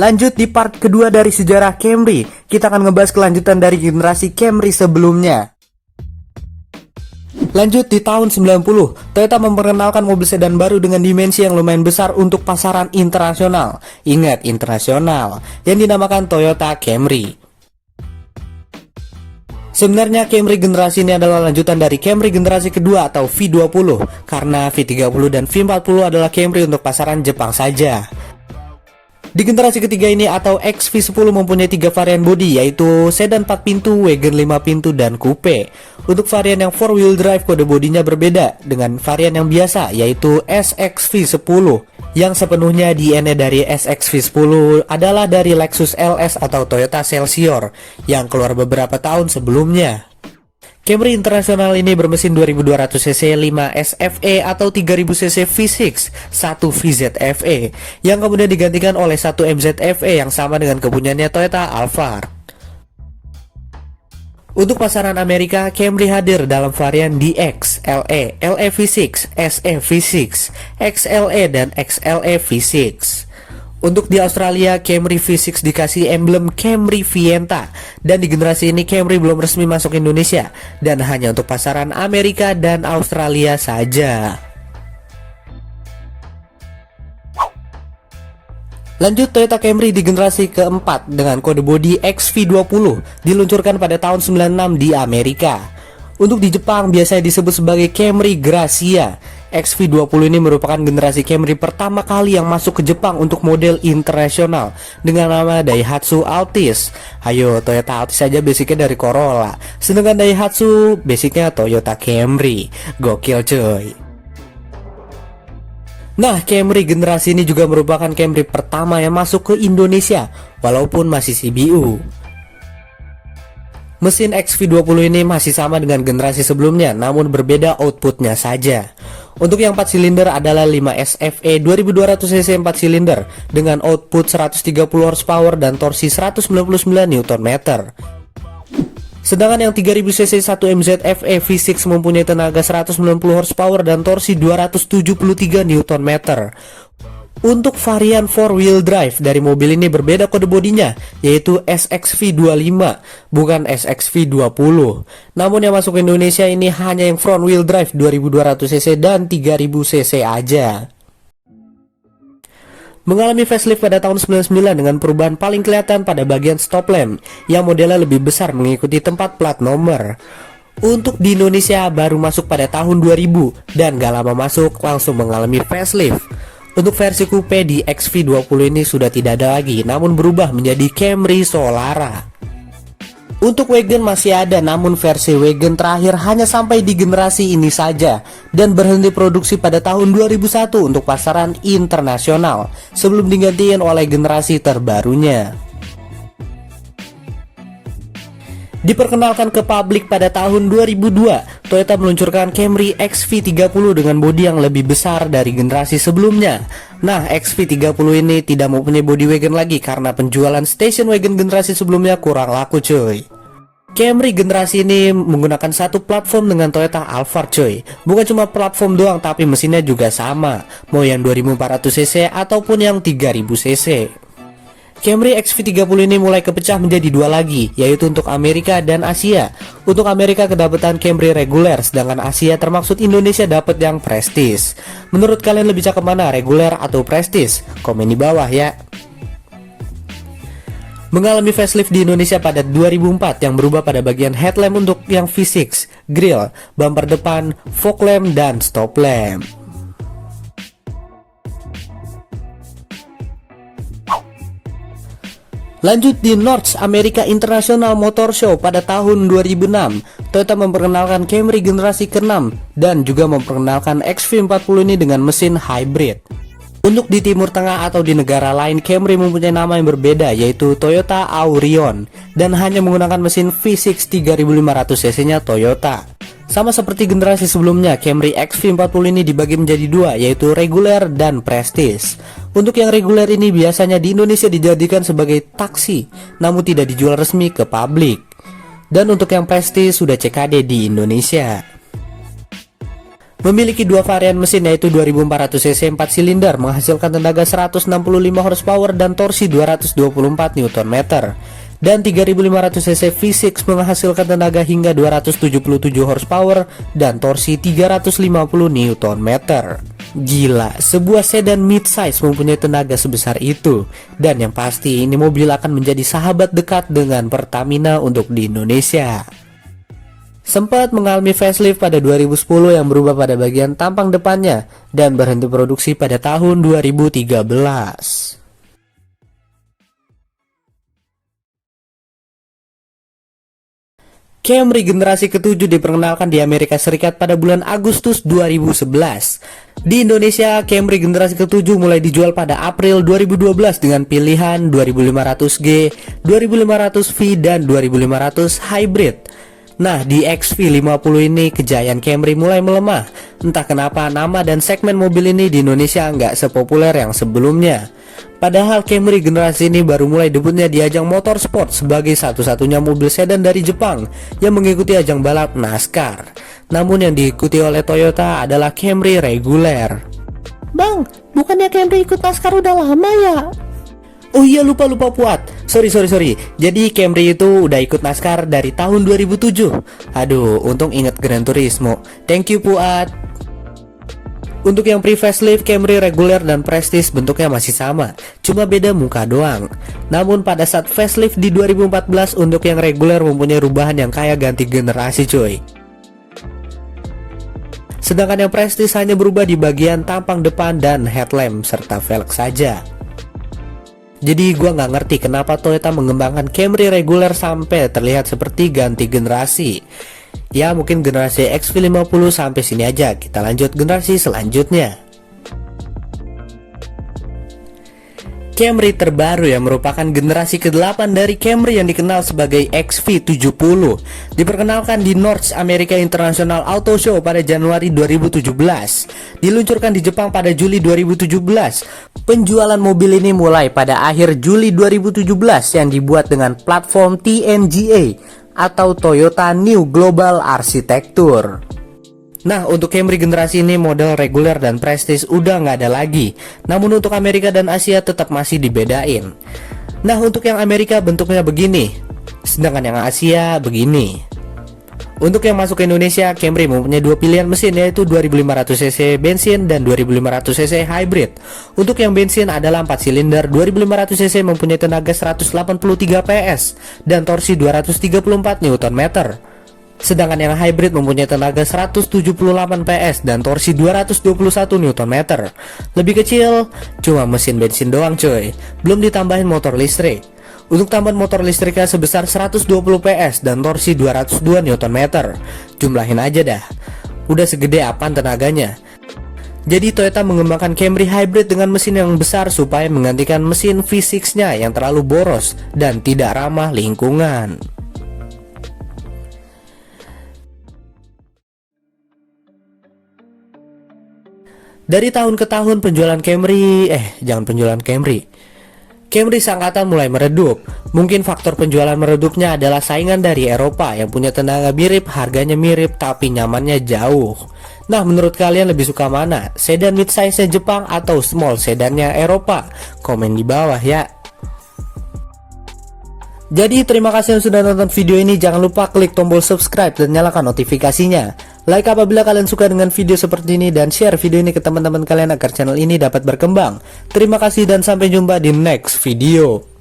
Lanjut di part kedua dari sejarah Camry, kita akan ngebahas kelanjutan dari generasi Camry sebelumnya. Lanjut di tahun 90, Toyota memperkenalkan mobil sedan baru dengan dimensi yang lumayan besar untuk pasaran internasional. Ingat, internasional, yang dinamakan Toyota Camry. Sebenarnya Camry generasi ini adalah lanjutan dari Camry generasi kedua atau V20, karena V30 dan V40 adalah Camry untuk pasaran Jepang saja. Di generasi ketiga ini atau XV10 mempunyai 3 varian bodi, yaitu sedan 4 pintu, wagon 5 pintu, dan coupe. Untuk varian yang 4-wheel drive kode bodinya berbeda dengan varian yang biasa, yaitu SXV10. Yang sepenuhnya DNA dari SXV10 adalah dari Lexus LS atau Toyota Celsior yang keluar beberapa tahun sebelumnya. Camry internasional ini bermesin 2200cc 5 SFE atau 3000cc V6 1 VZFE yang kemudian digantikan oleh 1 MZFE yang sama dengan kepunyaannya Toyota Alphard. Untuk pasaran Amerika, Camry hadir dalam varian DX, LE, LE V6, SE V6, XLE dan XLE V6. Untuk di Australia, Camry V6 dikasih emblem Camry Vienta. Dan di generasi ini Camry belum resmi masuk Indonesia dan hanya untuk pasaran Amerika dan Australia saja. Lanjut, Toyota Camry di generasi keempat dengan kode bodi XV20 diluncurkan pada tahun 96 di Amerika. Untuk di Jepang biasanya disebut sebagai Camry Gracia. XV20 ini merupakan generasi Camry pertama kali yang masuk ke Jepang untuk model internasional dengan nama Daihatsu Altis. Ayo, Toyota Altis saja basicnya dari Corolla, sedangkan Daihatsu basicnya Toyota Camry. Gokil cuy. Nah, Camry generasi ini juga merupakan Camry pertama yang masuk ke Indonesia walaupun masih CBU. Mesin XV20 ini masih sama dengan generasi sebelumnya, namun berbeda outputnya saja. Untuk yang 4 silinder adalah 5 SFE 2200cc 4 silinder dengan output 130 horsepower dan torsi 199 Nm. Sedangkan yang 3000cc 1 MZFE V6 mempunyai tenaga 190 horsepower dan torsi 273 Nm. Untuk varian 4-wheel drive dari mobil ini berbeda kode bodinya, yaitu SXV25, bukan SXV20. Namun yang masuk ke Indonesia ini hanya yang front-wheel drive 2200cc dan 3000cc aja. Mengalami facelift pada tahun 99 dengan perubahan paling kelihatan pada bagian stop lamp, yang modelnya lebih besar mengikuti tempat plat nomor. Untuk di Indonesia baru masuk pada tahun 2000 dan gak lama masuk langsung mengalami facelift. Untuk versi coupe di XV20 ini sudah tidak ada lagi, namun berubah menjadi Camry Solara. Untuk wagon masih ada, namun versi wagon terakhir hanya sampai di generasi ini saja dan berhenti produksi pada tahun 2001 untuk pasaran internasional sebelum digantiin oleh generasi terbarunya. Diperkenalkan ke publik pada tahun 2002, Toyota meluncurkan Camry XV30 dengan bodi yang lebih besar dari generasi sebelumnya. Nah, XV30 ini tidak mempunyai body wagon lagi karena penjualan station wagon generasi sebelumnya kurang laku cuy. Camry generasi ini menggunakan satu platform dengan Toyota Alphard cuy. Bukan cuma platform doang tapi mesinnya juga sama, mau yang 2400cc ataupun yang 3000cc. Camry XV30 ini mulai kepecah menjadi dua lagi, yaitu untuk Amerika dan Asia. Untuk Amerika kedapatan Camry reguler, sedangkan Asia termaksud Indonesia dapat yang prestis. Menurut kalian lebih cakep mana, reguler atau prestis? Komen di bawah ya. Mengalami facelift di Indonesia pada 2004 yang berubah pada bagian headlamp untuk yang V6, grill, bumper depan, fog lamp, dan stop lamp. Lanjut di North America International Motor Show pada tahun 2006, Toyota memperkenalkan Camry generasi ke-6 dan juga memperkenalkan XV40 ini dengan mesin hybrid. Untuk di Timur Tengah atau di negara lain, Camry mempunyai nama yang berbeda yaitu Toyota Aurion dan hanya menggunakan mesin V6 3500cc-nya Toyota. Sama seperti generasi sebelumnya, Camry XV40 ini dibagi menjadi dua, yaitu reguler dan prestige. Untuk yang reguler ini biasanya di Indonesia dijadikan sebagai taksi, namun tidak dijual resmi ke publik. Dan untuk yang prestige sudah CKD di Indonesia. Memiliki dua varian mesin yaitu 2400 cc 4 silinder menghasilkan tenaga 165 horsepower dan torsi 224 Nm. Dan 3500 cc V6 menghasilkan tenaga hingga 277 horsepower dan torsi 350 Nm. Gila, sebuah sedan mid-size mempunyai tenaga sebesar itu. Dan yang pasti ini mobil akan menjadi sahabat dekat dengan Pertamina untuk di Indonesia. Sempat mengalami facelift pada 2010 yang berubah pada bagian tampang depannya dan berhenti produksi pada tahun 2013. Camry generasi ke-7 diperkenalkan di Amerika Serikat pada bulan Agustus 2011. Di Indonesia, Camry generasi ke-7 mulai dijual pada April 2012 dengan pilihan 2500G, 2500V, dan 2500 Hybrid. Nah, di XV50 ini kejayaan Camry mulai melemah. Entah kenapa nama dan segmen mobil ini di Indonesia nggak sepopuler yang sebelumnya. Padahal Camry generasi ini baru mulai debutnya di ajang motorsport sebagai satu-satunya mobil sedan dari Jepang yang mengikuti ajang balap NASCAR. Namun yang diikuti oleh Toyota adalah Camry reguler. Bang, bukannya Camry ikut NASCAR udah lama ya? Oh iya, lupa Puat. Sorry. Jadi Camry itu udah ikut NASCAR dari tahun 2007. Aduh, untung inget Gran Turismo. Thank you Puat. Untuk yang pre-facelift, Camry reguler dan Prestige bentuknya masih sama, cuma beda muka doang. Namun pada saat facelift di 2014, untuk yang reguler mempunyai perubahan yang kayak ganti generasi cuy. Sedangkan yang Prestige hanya berubah di bagian tampang depan dan headlamp serta velg saja. Jadi gua nggak ngerti kenapa Toyota mengembangkan Camry reguler sampai terlihat seperti ganti generasi. Ya mungkin generasi XV50 sampai sini aja, kita lanjut generasi selanjutnya. Camry terbaru yang merupakan generasi ke-8 dari Camry yang dikenal sebagai XV70 diperkenalkan di North America International Auto Show pada Januari 2017. Diluncurkan di Jepang pada Juli 2017. Penjualan mobil ini mulai pada akhir Juli 2017 yang dibuat dengan platform TNGA atau Toyota New Global Architecture. Nah, untuk Camry generasi ini model reguler dan Prestige udah nggak ada lagi. Namun untuk Amerika dan Asia tetap masih dibedain. Nah, untuk yang Amerika bentuknya begini, sedangkan yang Asia begini. Untuk yang masuk ke Indonesia, Camry mempunyai dua pilihan mesin yaitu 2500cc bensin dan 2500cc hybrid. Untuk yang bensin adalah 4 silinder, 2500cc mempunyai tenaga 183 PS dan torsi 234 Nm. Sedangkan yang hybrid mempunyai tenaga 178 PS dan torsi 221 Nm. Lebih kecil, cuma mesin bensin doang cuy, belum ditambahin motor listrik. Untuk tambahan motor listriknya sebesar 120 PS dan torsi 202 Nm. Jumlahin aja dah, udah segede apaan tenaganya. Jadi Toyota mengembangkan Camry Hybrid dengan mesin yang besar supaya menggantikan mesin V6-nya yang terlalu boros dan tidak ramah lingkungan. Dari tahun ke tahun penjualan Camry seangkatan mulai meredup. Mungkin faktor penjualan meredupnya adalah saingan dari Eropa yang punya tenaga mirip, harganya mirip, tapi nyamannya jauh. Nah, menurut kalian lebih suka mana? Sedan mid-size-nya Jepang atau small sedannya Eropa? Komen di bawah ya. Jadi terima kasih yang sudah nonton video ini. Jangan lupa klik tombol subscribe dan nyalakan notifikasinya. Like apabila kalian suka dengan video seperti ini, dan share video ini ke teman-teman kalian agar channel ini dapat berkembang. Terima kasih dan sampai jumpa di next video.